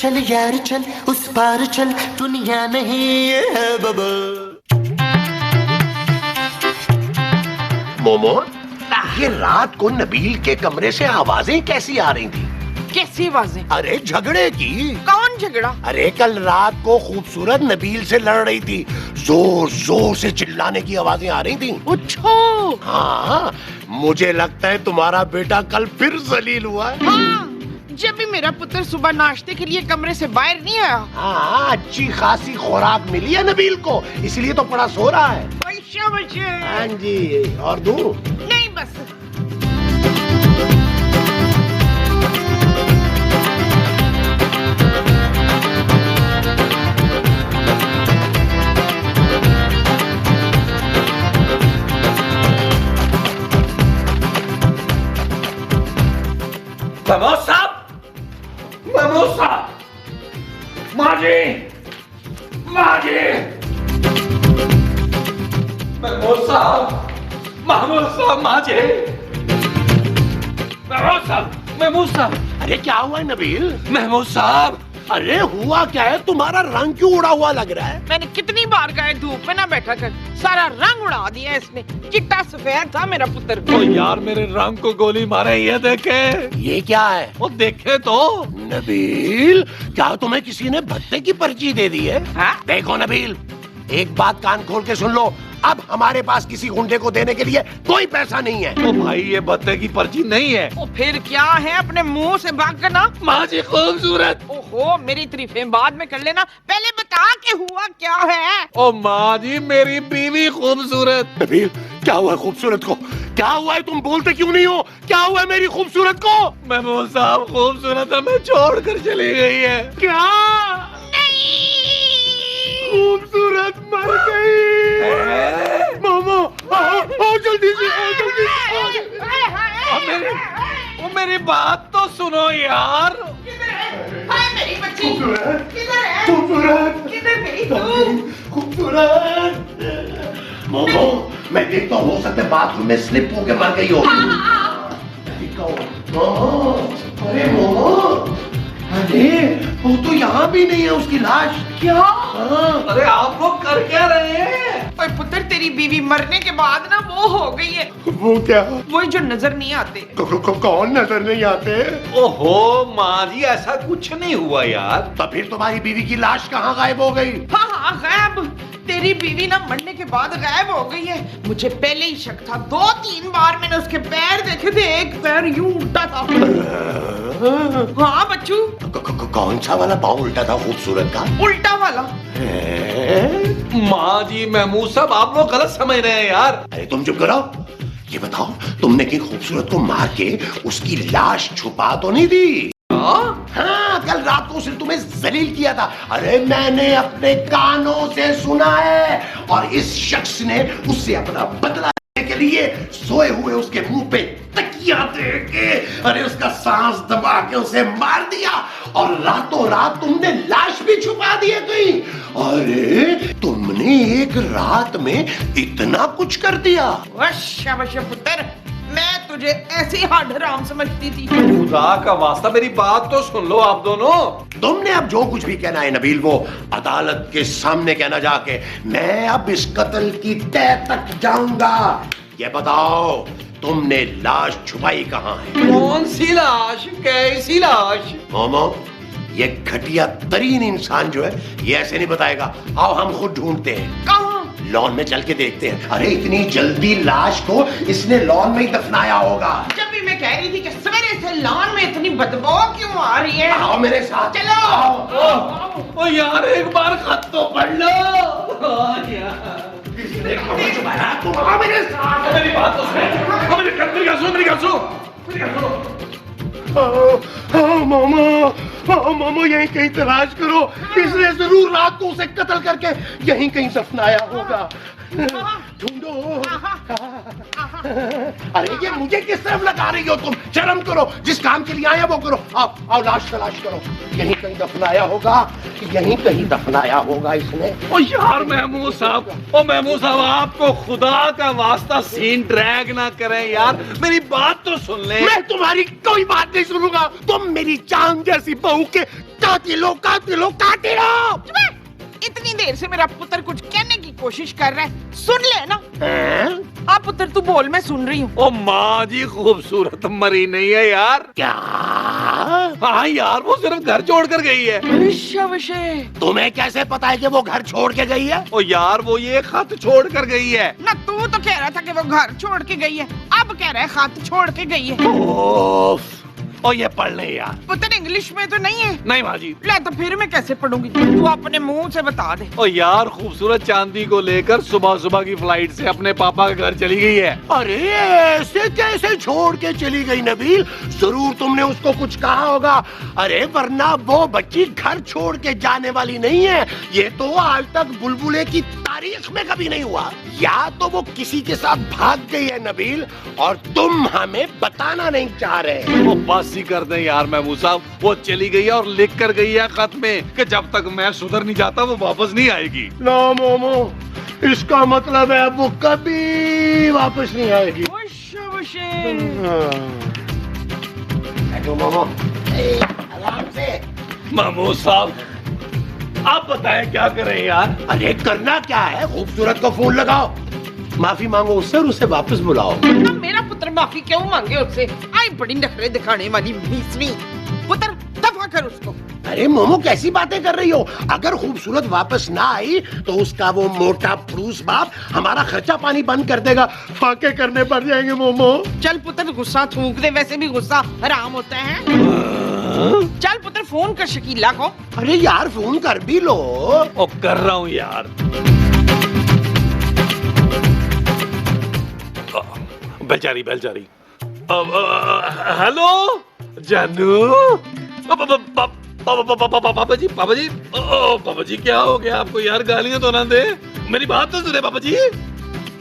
चल यार चल, उस पार चल, दुनिया नहीं है बबल। मोमो, ये रात को नबील के कमरे से आवाजें कैसी आ रही थी? कैसी आवाजें? अरे झगड़े की। कौन झगड़ा? अरे कल रात को खूबसूरत नबील से लड़ रही थी, जोर जोर से चिल्लाने की आवाजें आ रही थी। अच्छा। हाँ, मुझे लगता है तुम्हारा बेटा कल फिर जलील हुआ है। हाँ, जब भी मेरा पुत्र सुबह नाश्ते के लिए कमरे से बाहर नहीं आया। हाँ, अच्छी खासी खुराक मिली है नबील को, इसलिए तो पड़ा सो रहा है। हाँ जी, और दूं? नहीं बस। समोसा, समोसा, माजी, माजी, समोसा, समोसा, माजी, समोसा, समोसा। अरे क्या हुआ है नबील? महमूद साहब, अरे हुआ क्या है? तुम्हारा रंग क्यों उड़ा हुआ लग रहा है? मैंने कितनी बार कहा है धूप में ना बैठा कर, सारा रंग उड़ा दिया इसने। चिट्टा सफेद था मेरा पुत्र। ओ यार मेरे रंग को गोली मारे, ये देखे। ये क्या है? वो देखे तो। नबील, क्या तुम्हें किसी ने भत्ते की पर्ची दे दी है? हाँ? देखो नबील, एक बात कान खोल के सुन लो, अब हमारे पास किसी गुंडे को देने के लिए कोई पैसा नहीं है। ओ भाई, ये भत्ते की पर्ची नहीं है। ओ फिर क्या है? अपने मुंह से भाग कर ना। माजी खूबसूरत। ओहो, मेरी तारीफें बाद में कर लेना, पहले बता के हुआ क्या है। ओ माजी, मेरी बीवी खूबसूरत। नबील, क्या हुआ है खूबसूरत को? क्या हुआ है? तुम बोलते क्यों नहीं हो? क्या हुआ है मेरी खूबसूरत को? महमूद साहब, खूबसूरत हमें छोड़कर चली गई है। क्या? खूबसूरत मर गई। मोमो, आओ जल्दी से, आओ जल्दी से। वो मेरी बात तो सुनो यार। मेरी बच्ची किधर है? खूबसूरत, किधर गई तू? खूबसूरत। मोमो, मैं देखता हूँ, हो सकता है बाथरूम में स्लिप होके मर गई हो। मोमो, अरे मोमो, अरे वो तो यहाँ भी नहीं है उसकी लाश। क्या? हाँ। अरे आप लोग कर क्या रहे हैं? ओए पुत्र, तेरी बीवी मरने के बाद ना वो हो गई है। वो क्या? वही जो नजर नहीं आते। कौन नजर नहीं आते? ओहो माँ जी, ऐसा कुछ नहीं हुआ यार। तो फिर तुम्हारी बीवी की लाश कहाँ गायब हो गई? हाँ हाँ, गायब। तेरी बीवी ना मरने के बाद गायब हो गई है। मुझे पहले ही शक था, 2-3 बार मैंने उसके पैर देखे थे, एक पैर यूं उल्टा था। हाँ बच्चू। कौन सा वाला पाँव उल्टा था खूबसूरत का? उल्टा वाला। माँ जी, महमूद साहब, आप लोग गलत समझ रहे हैं यार। अरे तुम चुप करो। ये बताओ, तुमने की खूबसूरत को मार के उसकी लाश छुपा तो नहीं दी? हाँ, कल रात को उसने तुम्हें जलील किया था। अरे मैंने अपने कानों से सुना है, और इस शख्स ने उससे अपना बदला लेने के लिए सोए हुए उसके मुंह पे तकिया दे के, अरे उसका सांस दबा के उसे मार दिया, और रातों रात तुमने लाश भी छुपा दी कहीं। अरे तुमने एक रात में इतना कुछ कर दिया। शाबाश पुत्र, मैं तुझे ऐसे हराम समझती थी। खुदा का वास्ता, मेरी बात तो सुन लो आप दोनों। तुमने अब जो कुछ भी कहना है नबील, वो अदालत के सामने कहना जाके। मैं अब इस कत्ल की तह तक जाऊंगा। ये बताओ, तुमने लाश छुपाई कहाँ है? कौन सी लाश? कैसी लाश? मोमो, ये घटिया तरीन इंसान जो है, ये ऐसे नहीं बताएगा। आओ हम खुद ढूंढते हैं। कहाँ? लॉन में चल के देखते हैं। अरे इतनी जल्दी लाश को इसने लॉन में ही दफनाया होगा। जब भी मैं कह रही थी कि सवेरे से लॉन में इतनी बदबू क्यों आ रही है। आओ मेरे साथ, चलो। ओ यार, एक बार खत तो पढ़ लो। तुम आओ मेरे साथ। मेरी बात तो सुनो, मेरी बात सुनो। मोमो, यहीं कहीं तलाश करो। इसने जरूर रात को उसे कत्ल करके यहीं कहीं दफनाया होगा। ढूंढो। अरे ये मुझे किस तरफ लगा रही हो तुम? शर्म करो, जिस काम के लिए आया वो करो। आओ आओ, लाश तलाश करो। यहीं कहीं दफनाया होगा, यहीं कहीं दफनाया होगा इसने। ओ यार महमूद साहब, ओ महमूद साहब, आपको खुदा का वास्ता सीन ड्रैग ना करें यार, मेरी बात तो सुन ले। मैं तुम्हारी कोई बात नहीं सुनूंगा। तुम मेरी जान जैसी बहू के कातिलो। इतनी देर से मेरा पुत्र कुछ कहने की कोशिश कर रहा है, सुन ले ना। हैं? हाँ पुत्र तू बोल, मैं सुन रही हूँ। ओ माँ जी खूबसूरत मरी नहीं है यार। क्या? हाँ यार वो सिर्फ घर छोड़ कर गई है। शवशे। तुम्हें कैसे पता है कि वो घर छोड़ के गई है? ओ यार वो ये खत छोड़ कर गई है। ना तू तो कह रहा था कि वो घर छोड़ के गई है, अब कह रहा है खत छोड़ के गई है। ओफ, ओ ये पढ़ ले यार। पुत्र इंग्लिश में तो नहीं है? नहीं माँ जी। ले तो फिर मैं कैसे पढ़ूंगी, तू अपने मुंह से बता दे। ओ यार खूबसूरत चांदी को लेकर सुबह सुबह की फ्लाइट से अपने पापा के घर चली गई है। अरे ऐसे कैसे छोड़ के चली गई नबील? जरूर तुमने उसको कुछ कहा होगा। अरे वरना वो बच्ची घर छोड़ के जाने वाली नहीं है। ये तो आज तक बुलबुले की तारीख में कभी नहीं हुआ। या तो वो किसी के साथ भाग गई है नबील, और तुम हमें बताना नहीं चाह रहे। वो बस ही कर दे यार महमूद साहब, वो चली गई है और लिख कर गई है खत में कि जब तक मैं सुधर नहीं जाता वो वापस नहीं आएगी। नो मोमो, इसका मतलब है अब वो कभी वापस नहीं आएगी। बैठो मोमो, आराम से। महमूद साहब आप बताएं क्या करें यार। अरे करना क्या है, खूबसूरत को फोन लगाओ, माफी मांगो उससे और उसे वापस बुलाओ। अब मेरा पुत्र माफी क्यों मांगे उससे? आई बड़ी नखरे दिखाने वाली भीसनी। पुत्र दफा कर उसको। अरे मोमो कैसी बातें कर रही हो? अगर खूबसूरत वापस ना आई तो उसका वो मोटा फरूस बाप हमारा खर्चा पानी बंद कर देगा, फाके करने पड़ जाएंगे मोमो। चल पुत्र गुस्सा थूक दे, वैसे भी गुस्सा हराम होता है। चल पुत्र फोन कर शकीला को। अरे यार फोन कर भी लो। ओ कर रहा हूँ यार। बेचारी बेचारी। हेलो जानू। पापा जी पापा जी क्या हो गया आपको यार? गालियां तो ना दे, मेरी बात तो सुने पापा जी।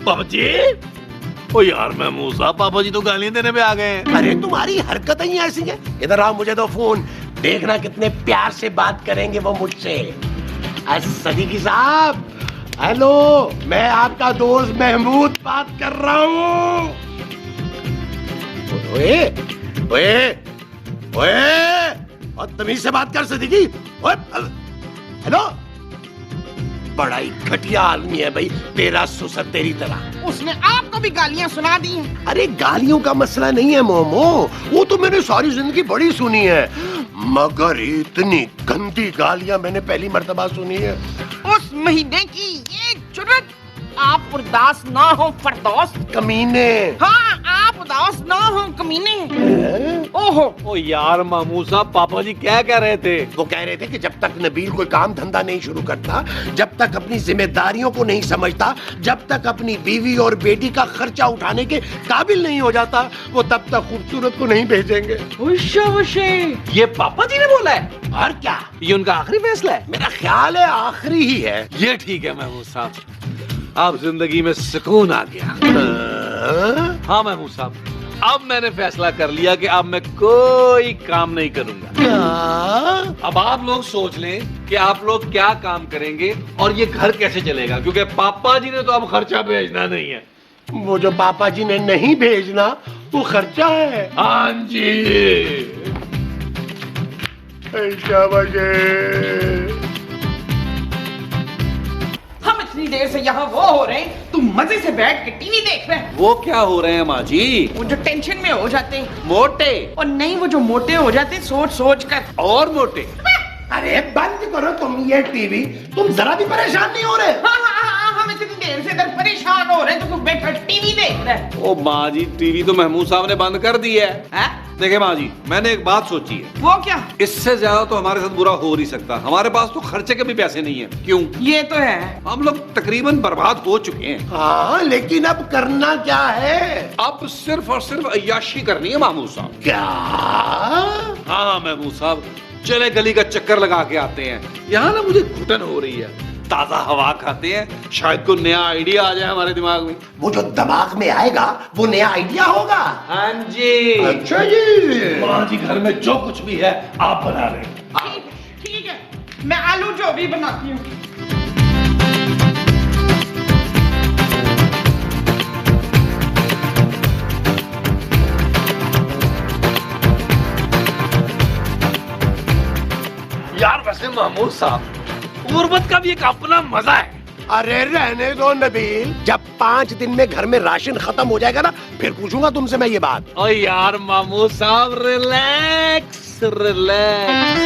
पापा जी ओ यार महमूद साहब पापा जी तो गालियां देने पे आ गए हैं। अरे तुम्हारी हरकतें ही ऐसी हैं। इधर आओ, मुझे दो फोन, देखना कितने प्यार से बात करेंगे वो मुझसे। सदीकी साहब, हेलो, मैं आपका दोस्त महमूद बात कर रहा हूँ। ओए ओए ओए, और तमीज से बात कर सदीकी। ओए हेलो, बड़ा ही घटिया आदमी है भाई तेरा सुसर तेरी तरह। उसने आपको भी गालियां सुना दी हैं। अरे गालियों का मसला नहीं है मोमो, वो तो मैंने सारी जिंदगी बड़ी सुनी है, मगर इतनी गंदी गालियां मैंने पहली मर्तबा सुनी है। उस महीने की ये जुर्रत, आप उदास ना हो फरदौस। कमीने। हाँ आप उदास ना हो कमीने। ओहो। ओ यार महमूद साहब पापा जी क्या कह रहे थे? वो कह रहे थे कि जब तक नबील कोई काम धंधा नहीं शुरू करता, जब तक अपनी जिम्मेदारियों को नहीं समझता, जब तक अपनी बीवी और बेटी का खर्चा उठाने के काबिल नहीं हो जाता, वो तब तक खूबसूरत को नहीं भेजेंगे। ये पापा जी ने बोला है? और क्या, ये उनका आखिरी फैसला है? मेरा ख्याल है आखिरी ही है। ये ठीक है महमूद साहब, अब जिंदगी में सुकून आ गया। हाँ महमूद साहब, अब मैंने फैसला कर लिया कि अब मैं कोई काम नहीं करूंगा। क्या? अब आप लोग सोच लें कि आप लोग क्या काम करेंगे और ये घर कैसे चलेगा, क्योंकि पापा जी ने तो अब खर्चा भेजना नहीं है। वो जो पापा जी ने नहीं भेजना वो खर्चा है। हाँ जी। हम इतनी देर से यहाँ वो हो रहे हैं, तुम मजे से बैठ के टीवी देख रहे हैं। वो क्या हो रहे हैं माँ जी? वो जो टेंशन में हो जाते हैं। मोटे? और नहीं, वो जो मोटे हो जाते हैं सोच सोच कर। और मोटे? अरे बंद करो तुम ये टीवी, तुम जरा भी परेशान नहीं हो रहे? हाँ, हम इतनी देर से इधर परेशान हो रहे हैं, तो तू बैठा टीवी देख रहा है। ओ माँ जी टीवी तो महमूद साहब ने बंद कर दी है। देखिए माँ जी, मैंने एक बात सोची है। वो क्या? इससे ज्यादा तो हमारे साथ बुरा हो नहीं सकता। हमारे पास तो खर्चे के भी पैसे नहीं है। क्यों? ये तो है, हम लोग तकरीबन बर्बाद हो चुके हैं। हाँ, लेकिन अब करना क्या है? अब सिर्फ और सिर्फ अय्याशी करनी है महमूद साहब। क्या? हाँ महमूद साहब, चले गली का चक्कर लगा के आते हैं। यहाँ ना मुझे घुटन हो रही है, ताजा हवा खाते हैं, शायद कोई नया आइडिया आ जाए हमारे दिमाग में। वो जो दिमाग में आएगा वो नया आइडिया होगा। हाँ जी। अच्छा जी। माँ जी घर में जो कुछ भी है आप बना रहे। ठीक है, मैं आलू जो भी बनाती हूँ। वैसे महमूद साहब, गुर्बत का भी एक अपना मजा है। अरे रहने दो नबील, जब 5 दिन में घर में राशन खत्म हो जाएगा ना, फिर पूछूंगा तुमसे मैं ये बात। ओ यार महमूद साहब, रिलैक्स रिलैक्स।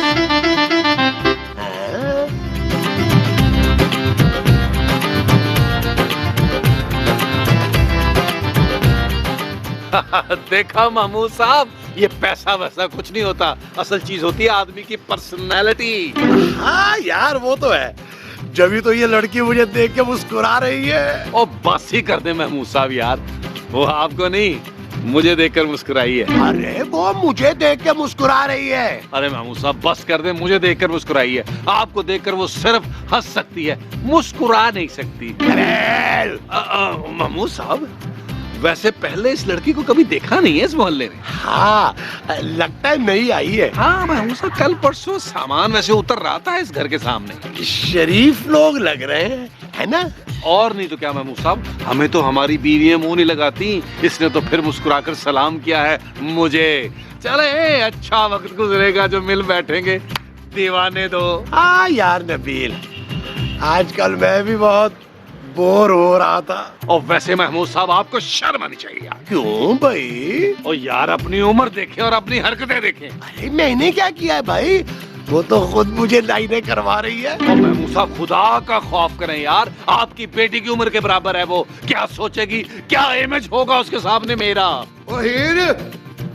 देखा महमूद साहब, ये पैसा वैसा कुछ नहीं होता, असल चीज होती है आदमी की पर्सनैलिटी। हाँ यार वो तो है, जभी तो ये लड़की मुझे देख के मुस्कुरा रही है। ओ बस ही कर दे महमूद साहब यार, वो आपको नहीं मुझे देखकर मुस्कुराई है। अरे वो मुझे देख के मुस्कुरा रही है। अरे महमूद साहब बस कर दे, मुझे देखकर मुस्कुराई है। आपको देखकर वो सिर्फ हंस सकती है, मुस्कुरा नहीं सकती। महमूद साहब, वैसे पहले इस लड़की को कभी देखा नहीं है इस मोहल्ले में। हाँ लगता है नई आई है। हाँ महमूद साहब, कल परसों सामान वैसे उतर रहा था इस घर के सामने। शरीफ लोग लग रहे हैं, है ना? और नहीं तो क्या महमूद साहब, हमें तो हमारी बीवियां मुंह नहीं लगाती, इसने तो फिर मुस्कुराकर सलाम किया है मुझे। चले अच्छा वक्त गुजरेगा जो मिल बैठेंगे, दीवाने दो। हाँ यार नबील, आजकल मैं भी बहुत बोर हो रहा था। और वैसे महमूद साहब आपको शर्म आनी चाहिए यार। क्यों भाई? और यार अपनी उम्र देखें और अपनी हरकतें देखें। अरे मैंने क्या किया है भाई, वो तो खुद मुझे लाइनें करवा रही है। और महमूद साहब खुदा का खौफ करें यार, आपकी बेटी की उम्र के बराबर है वो, क्या सोचेगी, क्या इमेज होगा उसके सामने मेरा।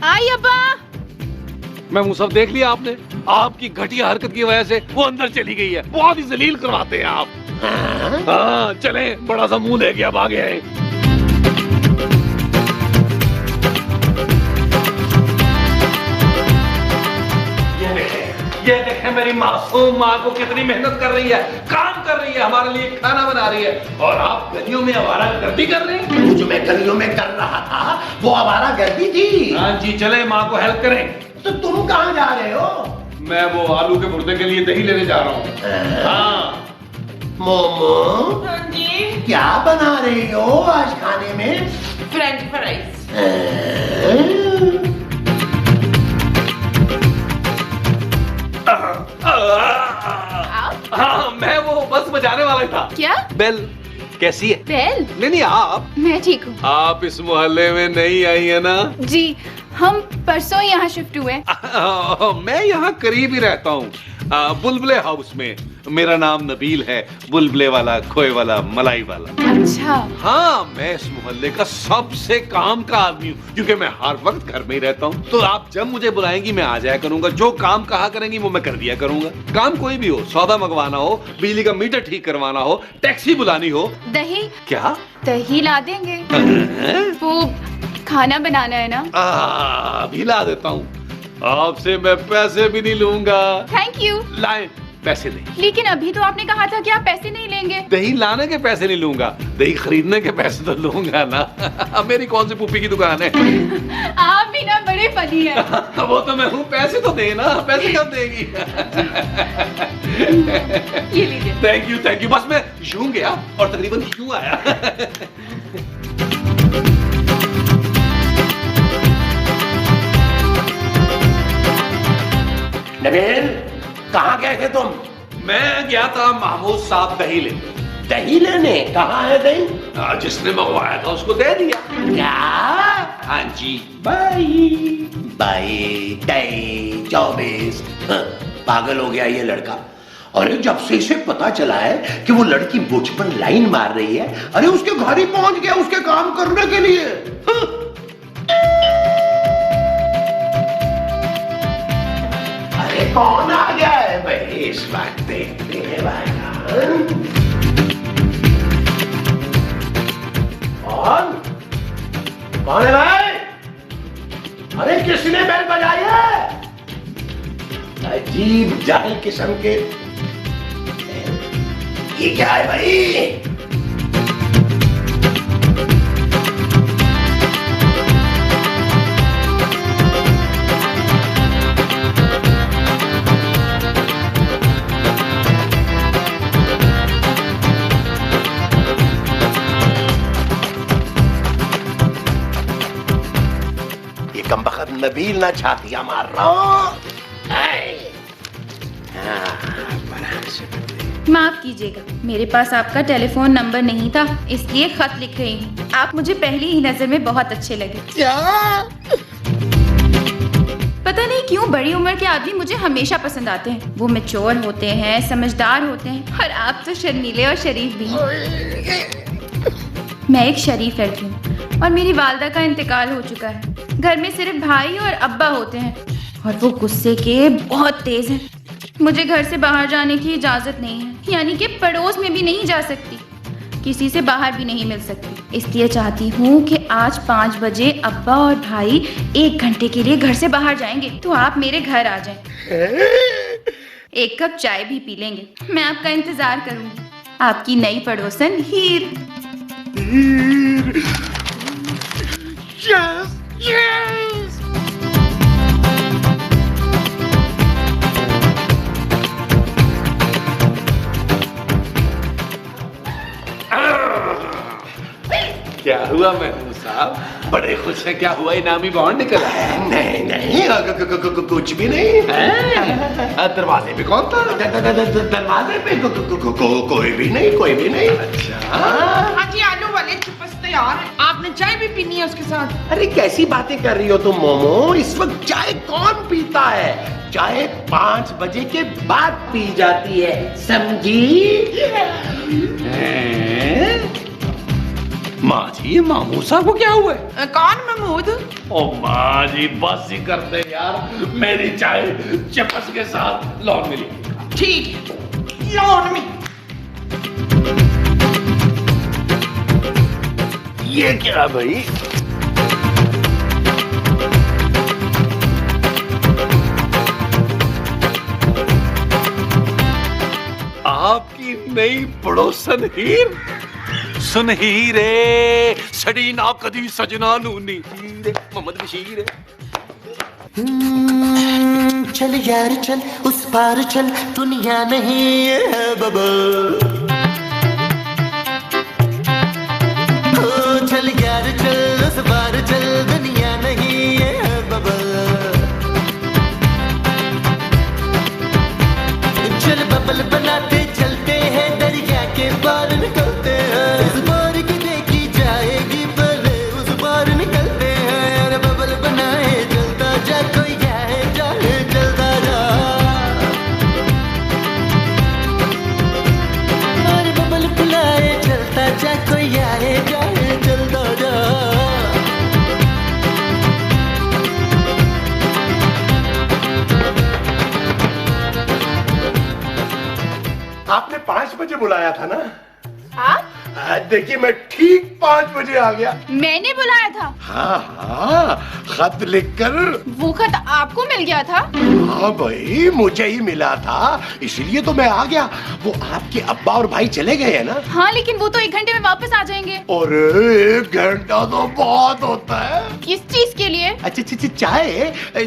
आई अब्बा। महमूद साहब देख लिया आपने, आपकी घटिया हरकत की वजह से वो अंदर चली गई है। बहुत ही जलील करवाते हैं आप। हाँ चले, बड़ा सा मुंह लेके अब आगे आए। ये देखें मेरी मासूम माँ को कितनी मेहनत कर रही है, काम कर रही है, हमारे लिए खाना बना रही है, और आप गलियों में आवारागर्दी कर रहे हैं। जो मैं गलियों में कर रहा था वो आवारागर्दी थी। हाँ जी, चले माँ को हेल्प करें। तो तुम कहाँ जा रहे हो? मैं वो आलू के भुर्ते के लिए दही लेने जा रहा हूँ। हाँ मोमो, हाँ जी। क्या बना रही हो आज खाने में? French fries. हाँ मैं वो बस बजाने वाला था। क्या? बेल कैसी है? बेल? नहीं आप मैं ठीक हूँ। आप इस मोहल्ले में नई आई है ना? जी, हम परसों यहाँ शिफ्ट हुए। मैं यहाँ करीब ही रहता हूँ, बुलबुले हाउस में। मेरा नाम नबील है, बुलबुले वाला, खोए वाला, मलाई वाला। अच्छा। हाँ मैं इस मोहल्ले का सबसे काम का आदमी हूँ, क्योंकि मैं हर वक्त घर में ही रहता हूँ। तो आप जब मुझे बुलाएंगी मैं आ जाया करूंगा, जो काम कहा करेंगी वो मैं कर दिया करूंगा। काम कोई भी हो, सौदा मंगवाना हो, बिजली का मीटर ठीक करवाना हो, टैक्सी बुलानी हो। दही? क्या? दही ला देंगे। वो खाना बनाना है ना? अभी ला देता हूँ, आपसे मैं पैसे भी नहीं लूंगा। Thank you. लाए पैसे नहीं। लेकिन अभी तो आपने कहा था कि आप पैसे नहीं लेंगे। दही लाने के पैसे नहीं लूंगा, दही खरीदने के पैसे तो लूंगा ना। अब मेरी कौन सी पुप्पी की दुकान है? आप भी ना बड़े फनी हैं। वो तो मैं हूँ, पैसे तो देना, पैसे कब देगी? ये लीजिए। Thank you. बस मैं यूं गया और तकरीबन यूं आया। नबील, कहाँ गए थे तुम? मैं गया था महमूद साहब दही लेने। दही लेने? कहाँ है दही? जिसने मंगवाया था उसको दे दिया। क्या? हाँ जी। बाई 24 पागल हो गया ये लड़का। अरे जब से इसे पता चला है कि वो लड़की मुझ पर लाइन मार रही है, अरे उसके घर ही पहुंच गया उसके काम करने के लिए। अरे कौन आ गया है भाई इस वक्त? देखते हैं भाई। कौन है भाई? अरे किसने बेल बजाई है? अजीब जाहिल किस्म के। ये क्या है भाई? कमबख्त नबील ना छातियां मार रहा हूं। माफ कीजिएगा, मेरे पास आपका टेलीफोन नंबर नहीं था, इसलिए खत लिख रही हूँ। आप मुझे पहली ही नजर में बहुत अच्छे लगे। क्या? पता नहीं क्यों बड़ी उम्र के आदमी मुझे हमेशा पसंद आते हैं। वो मैच्योर होते हैं, समझदार होते हैं, और आप तो शर्मीले और शरीफ भी हैं। मैं एक शरीफ लड़की हूँ और मेरी वालदा का इंतकाल हो चुका है। घर में सिर्फ भाई और अब्बा होते हैं और वो गुस्से के बहुत तेज हैं। मुझे घर से बाहर जाने की इजाजत नहीं है, यानी कि पड़ोस में भी नहीं जा सकती, किसी से बाहर भी नहीं मिल सकती। इसलिए चाहती हूँ कि आज 5 बजे अब्बा और भाई 1 घंटे के लिए घर से बाहर जाएंगे, तो आप मेरे घर आ जाएं। 1 कप चाय भी पी लेंगे। मैं आपका इंतजार करूंगी। आपकी नई पड़ोसन हीर। Yes yes. क्या हुआ महमूद साहब, बड़े खुश हैं? क्या हुआ, इनामी बॉन्ड निकला? नहीं नहीं, कुछ भी नहीं। दरवाजे पे कौन था? दरवाजे पे कोई भी नहीं, कोई भी नहीं। हाँ जी, आलू वाले चिप्स तैयार हैं। आपने चाय भी पीनी है उसके साथ? अरे कैसी बातें कर रही हो तुम मोमो, इस वक्त चाय कौन पीता है? चाय 5 बजे के बाद पी जाती है, समझी? माँ जी, मामू साहब को क्या हुआ है? कौन महमूद? ओ माँ जी, बस ही करते यार, मेरी चाय चपस के साथ लौन मिली। ठीक, लौन में। ये क्या भाई? आपकी नई पड़ोसन हीर? सुन हीरे, सड़ी ना कदी सजना नूनी हीरे, मोहम्मद बशीर। चल यार चल, उस पार चल, दुनिया नहीं है बाबा। ओ चल यार चल, उस पार चल, दुनिया नहीं है बाबा। चल बबल बनाते चलते हैं, दरिया के पार निकलते हैं। उस पार की देखी जाएगी, पहले उस पार निकलते हैं। अरे बबल बनाए चलता जा, कोई जाए जाए चलता जा। अरे बबल बुलाए चलता जा, कोई आए जाए चलता जा। आपने 5 बजे बुलाया था ना? आप? देखिए मैं ठीक 5 बजे आ गया। मैंने बुलाया था? हाँ हाँ, खत लिखकर। वो खत आपको मिल गया था? हाँ भाई, मुझे ही मिला था, इसलिए तो मैं आ गया। वो आपके अब्बा और भाई चले गए हैं ना? हाँ, लेकिन वो तो 1 घंटे में वापस आ जाएंगे। अरे 1 घंटा तो बहुत होता है। किस चीज के लिए? अच्छा,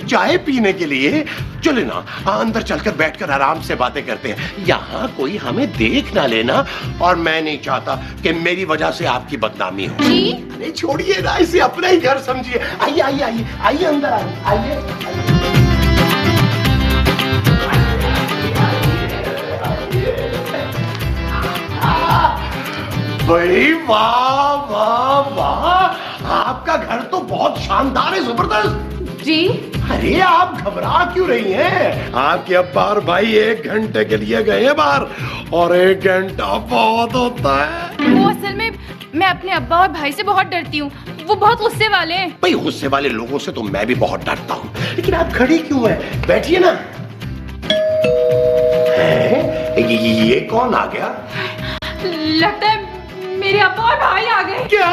चाय पीने के लिए। चले ना, अंदर चलकर बैठकर आराम से बातें करते हैं। यहाँ कोई हमें देख ना लेना, और मैं नहीं चाहता कि मेरी वजह से आपकी बदनामी हो। जी? अरे छोड़िए ना, इसे अपना ही घर समझिए। आइए आइए आइए आइए, अंदर आइए आइए। भाई वाह वाह वाह, आपका घर तो बहुत शानदार है, जबरदस्त। जी? अरे आप घबरा क्यों रही हैं? आपके अब्बा और भाई 1 घंटे के लिए गए हैं बाहर, और 1 घंटा बहुत होता है। वो असल में मैं अपने अब्बा और भाई से बहुत डरती हूँ, वो बहुत गुस्से वाले हैं। भाई गुस्से वाले लोगों से तो मैं भी बहुत डरता हूँ, लेकिन आप खड़ी क्यों हैं? बैठिए ना। ये कौन आ गया? लगता है मेरे अब्बा और भाई आ गए। क्या?